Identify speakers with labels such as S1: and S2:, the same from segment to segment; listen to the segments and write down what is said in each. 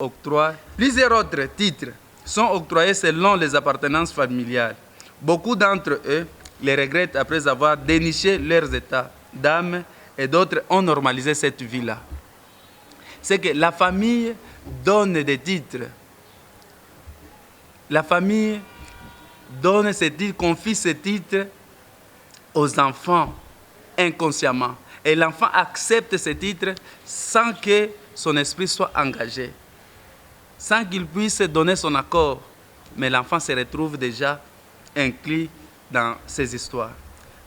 S1: octroie. Plusieurs autres titres sont octroyés selon les appartenances familiales. Beaucoup d'entre eux les regrettent après avoir déniché leurs états d'âme et d'autres ont normalisé cette vie-là. C'est que la famille donne des titres. La famille donne ces titres, confie ces titres aux enfants inconsciemment. Et l'enfant accepte ces titres sans que son esprit soit engagé, sans qu'il puisse donner son accord. Mais l'enfant se retrouve déjà inclus dans ces histoires.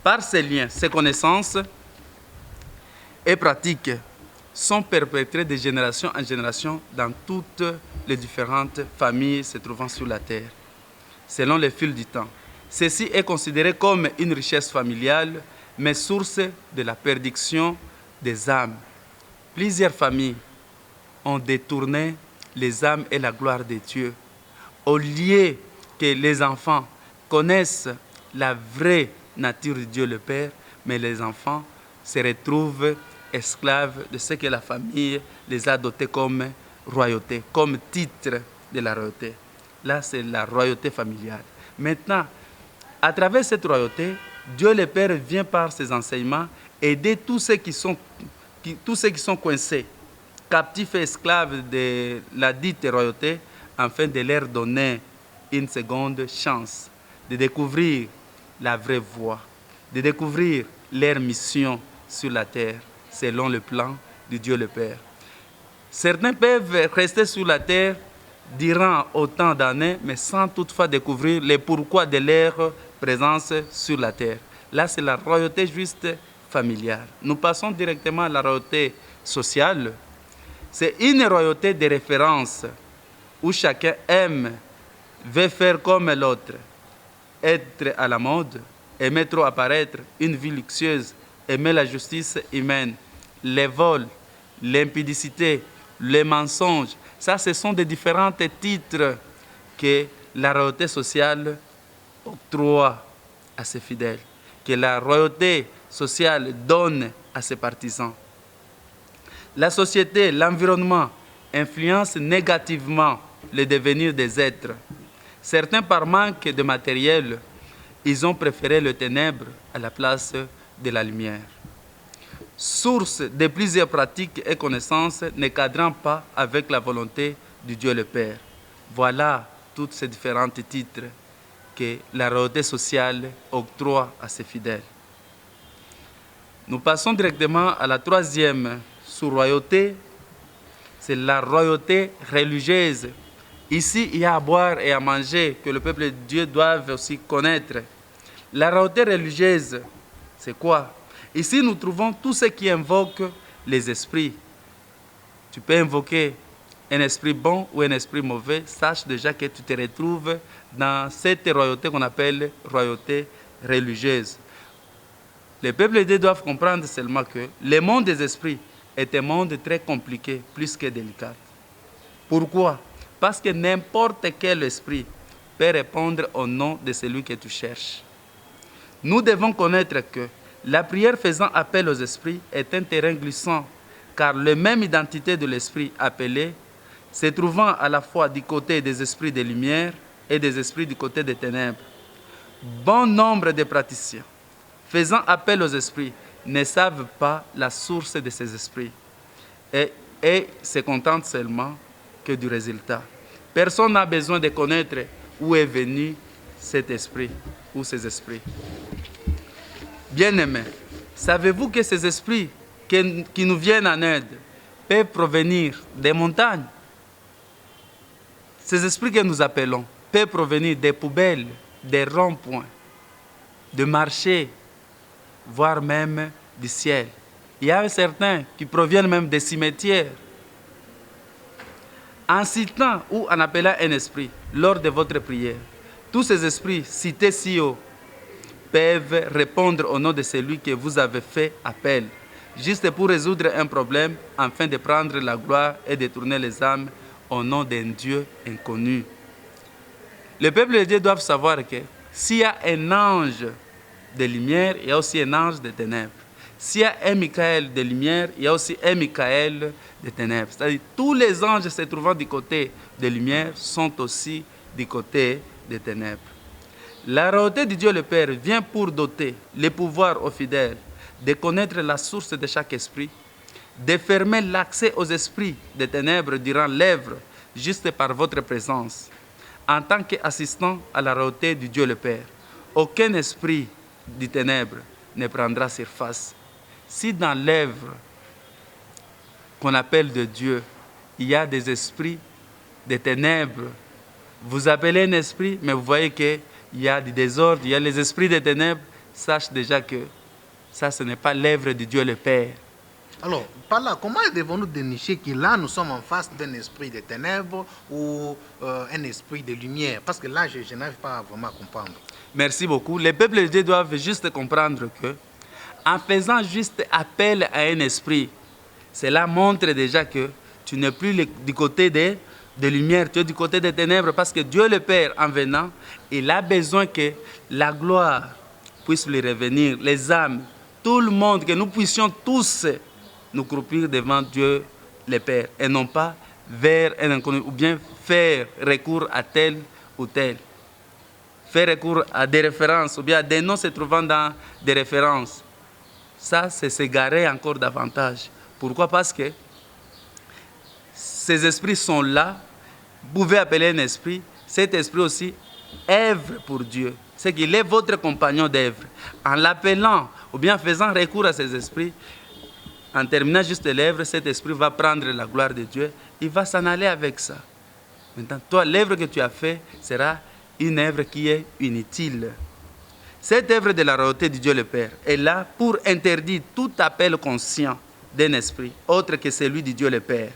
S1: Par ces liens, ces connaissances et pratiques sont perpétrées de génération en génération dans toutes les différentes familles se trouvant sur la terre, selon le fil du temps. Ceci est considéré comme une richesse familiale, mais source de la perdition des âmes. Plusieurs familles ont détourné les âmes et la gloire de Dieu. Au lieu que les enfants connaissent la vraie nature de Dieu le Père, mais les enfants se retrouvent esclaves de ce que la famille les a dotés comme royauté, comme titre de la royauté. Là, c'est la royauté familiale. Maintenant, à travers cette royauté, Dieu le Père vient par ses enseignements aider tous ceux qui sont coincés, captifs et esclaves de la dite royauté, afin de leur donner une seconde chance de découvrir la vraie voie, de découvrir leur mission sur la terre, selon le plan de Dieu le Père. Certains peuvent rester sur la terre durant autant d'années, mais sans toutefois découvrir le pourquoi de leur présence sur la terre. Là, c'est la royauté juste familiale. Nous passons directement à la royauté sociale. C'est une royauté de référence où chacun aime, veut faire comme l'autre, être à la mode, aimer trop apparaître, une vie luxueuse, aimer la justice humaine, les vols, l'impudicité, les mensonges. Ça, ce sont des différents titres que la royauté sociale octroie à ses fidèles, que la royauté sociale donne à ses partisans. La société, l'environnement influencent négativement le devenir des êtres. Certains, par manque de matériel, ils ont préféré le ténèbre à la place de la lumière. Source de plusieurs pratiques et connaissances ne cadrant pas avec la volonté du Dieu le Père. Voilà tous ces différents titres que la royauté sociale octroie à ses fidèles. Nous passons directement à la troisième sous-royauté, c'est la royauté religieuse. Ici, il y a à boire et à manger que le peuple de Dieu doit aussi connaître. La royauté religieuse, c'est quoi? Ici, nous trouvons tout ce qui invoque les esprits. Tu peux invoquer un esprit bon ou un esprit mauvais. Sache déjà que tu te retrouves dans cette royauté qu'on appelle royauté religieuse. Les peuples de Dieu doivent comprendre seulement que le monde des esprits est un monde très compliqué, plus que délicat. Pourquoi? Parce que n'importe quel esprit peut répondre au nom de celui que tu cherches. Nous devons connaître que la prière faisant appel aux esprits est un terrain glissant, car la même identité de l'esprit appelé, se trouvant à la fois du côté des esprits de lumière et des esprits du côté des ténèbres. Bon nombre de praticiens faisant appel aux esprits ne savent pas la source de ces esprits et se contentent seulement que du résultat. Personne n'a besoin de connaître où est venu cet esprit ou ces esprits. Bien-aimés, savez-vous que ces esprits qui nous viennent en aide peuvent provenir des montagnes? Ces esprits que nous appelons peuvent provenir des poubelles, des ronds-points, de marchés, voire même du ciel. Il y a certains qui proviennent même des cimetières. En citant ou en appelant un esprit lors de votre prière, tous ces esprits cités si haut peuvent répondre au nom de celui que vous avez fait appel, juste pour résoudre un problème, afin de prendre la gloire et de tourner les âmes au nom d'un Dieu inconnu. Le peuple de Dieu doit savoir que s'il y a un ange de lumière, il y a aussi un ange de ténèbres. S'il y a un Michael de lumière, il y a aussi un Michael de ténèbres. C'est-à-dire tous les anges se trouvant du côté de lumière sont aussi du côté des ténèbres. La royauté de Dieu le Père vient pour doter les pouvoirs aux fidèles de connaître la source de chaque esprit, de fermer l'accès aux esprits des ténèbres durant l'œuvre juste par votre présence. En tant qu'assistant à la royauté de Dieu le Père, aucun esprit du ténèbre ne prendra surface. Si dans l'œuvre qu'on appelle de Dieu, il y a des esprits des ténèbres, vous appelez un esprit, mais vous voyez qu'il y a du désordre, il y a les esprits des ténèbres, sache déjà que ça, ce n'est pas l'œuvre de Dieu le Père.
S2: Alors, par là, comment devons-nous dénicher que là, nous sommes en face d'un esprit de ténèbres ou un esprit de lumière? Parce que là, je n'arrive pas vraiment à comprendre.
S1: Merci beaucoup. Les peuples de Dieu doivent juste comprendre que, en faisant juste appel à un esprit, cela montre déjà que tu n'es plus du côté des lumières, tu es du côté des ténèbres, parce que Dieu le Père, en venant, il a besoin que la gloire puisse lui revenir, les âmes, tout le monde, que nous puissions tous nous croupir devant Dieu le Père, et non pas vers un inconnu, ou bien faire recours à tel ou tel. Faire recours à des références, ou bien à des noms se trouvant dans des références. Ça, c'est s'égarer encore davantage. Pourquoi? Parce que ces esprits sont là. Vous pouvez appeler un esprit. Cet esprit aussi œuvre pour Dieu. C'est qu'il est votre compagnon d'œuvre. En l'appelant, ou bien en faisant recours à ces esprits, en terminant juste l'œuvre, cet esprit va prendre la gloire de Dieu. Il va s'en aller avec ça. Maintenant, toi, l'œuvre que tu as faite sera une œuvre qui est inutile. Cette œuvre de la royauté de Dieu le Père est là pour interdire tout appel conscient d'un esprit autre que celui de Dieu le Père.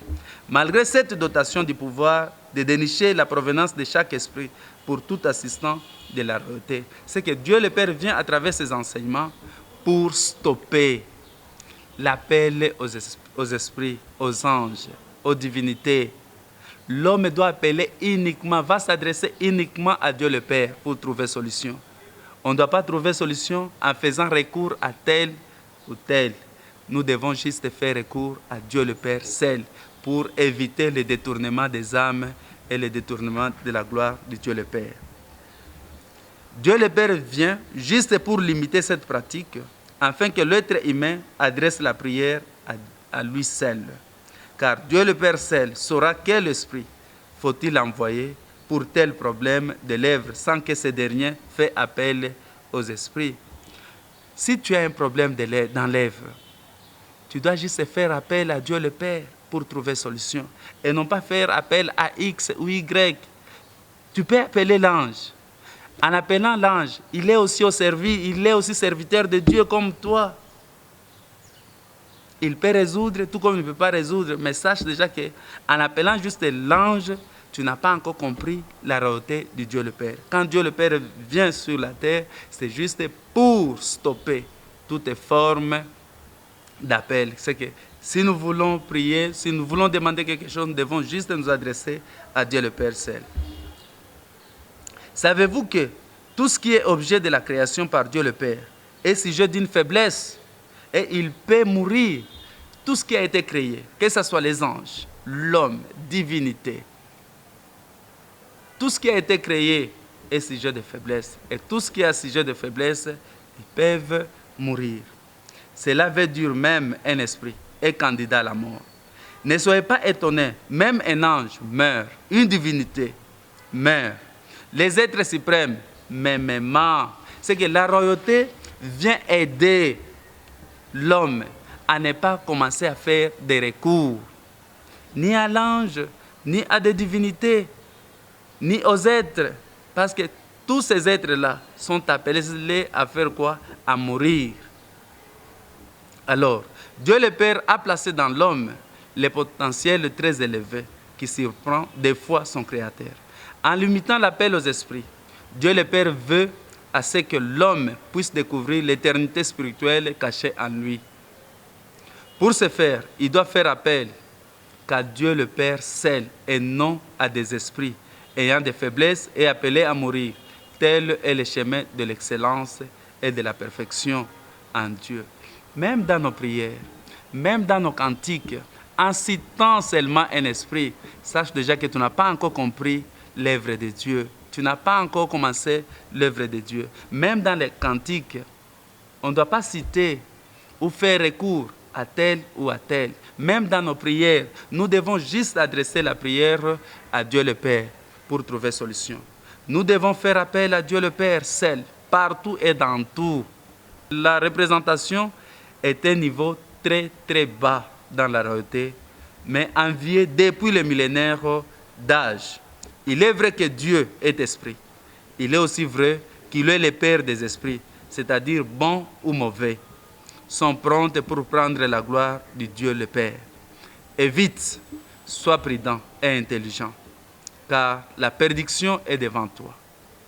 S1: Malgré cette dotation du pouvoir de dénicher la provenance de chaque esprit pour tout assistant de la royauté, c'est que Dieu le Père vient à travers ses enseignements pour stopper l'appel aux esprits, aux anges, aux divinités. L'homme doit appeler uniquement, va s'adresser uniquement à Dieu le Père pour trouver solution. On ne doit pas trouver solution en faisant recours à tel ou tel. Nous devons juste faire recours à Dieu le Père seul pour éviter le détournement des âmes et le détournement de la gloire de Dieu le Père. Dieu le Père vient juste pour limiter cette pratique afin que l'être humain adresse la prière à lui seul. Car Dieu le Père seul saura quel esprit faut-il envoyer pour tel problème de l'œuvre sans que ce dernier fait appel aux esprits. Si tu as un problème dans l'œuvre, tu dois juste faire appel à Dieu le Père pour trouver solution et non pas faire appel à X ou Y. Tu peux appeler l'ange. En appelant l'ange, il est aussi au service, il est aussi serviteur de Dieu comme toi. Il peut résoudre tout comme il ne peut pas résoudre, mais sache déjà qu'en appelant juste l'ange, tu n'as pas encore compris la royauté de Dieu le Père. Quand Dieu le Père vient sur la terre, c'est juste pour stopper toutes formes d'appel. C'est que si nous voulons prier, si nous voulons demander quelque chose, nous devons juste nous adresser à Dieu le Père seul. Savez-vous que tout ce qui est objet de la création par Dieu le Père est sujet d'une faiblesse et il peut mourir? Tout ce qui a été créé, que ce soit les anges, l'homme, divinité, tout ce qui a été créé est sujet de faiblesse. Et tout ce qui est sujet de faiblesse, ils peuvent mourir. Cela veut dire même un esprit est candidat à la mort. Ne soyez pas étonnés, même un ange meurt, une divinité meurt. Les êtres suprêmes, mêmement. C'est que la royauté vient aider l'homme à ne pas commencer à faire des recours, ni à l'ange, ni à des divinités, ni aux êtres. Parce que tous ces êtres-là sont appelés à faire quoi? À mourir. Alors, Dieu le Père a placé dans l'homme le potentiel très élevé qui surprend des fois son Créateur. En limitant l'appel aux esprits, Dieu le Père veut à ce que l'homme puisse découvrir l'éternité spirituelle cachée en lui. Pour ce faire, il doit faire appel qu'à Dieu le Père seul et non à des esprits ayant des faiblesses et appelés à mourir. Tel est le chemin de l'excellence et de la perfection en Dieu. même dans nos prières, même dans nos cantiques, en citant seulement un esprit, sache déjà que tu n'as pas encore compris l'œuvre de Dieu. Tu n'as pas encore commencé l'œuvre de Dieu. Même dans les cantiques, on ne doit pas citer ou faire recours à tel ou à tel. Même dans nos prières, nous devons juste adresser la prière à Dieu le Père pour trouver solution. Nous devons faire appel à Dieu le Père seul, partout et dans tout. La représentation est un niveau très très bas dans la royauté, mais envié depuis le millénaire d'âge. Il est vrai que Dieu est esprit. Il est aussi vrai qu'il est le Père des esprits, c'est-à-dire bon ou mauvais, sont prêtes pour prendre la gloire du Dieu le Père. Évite, sois prudent et intelligent, car la perdition est devant toi.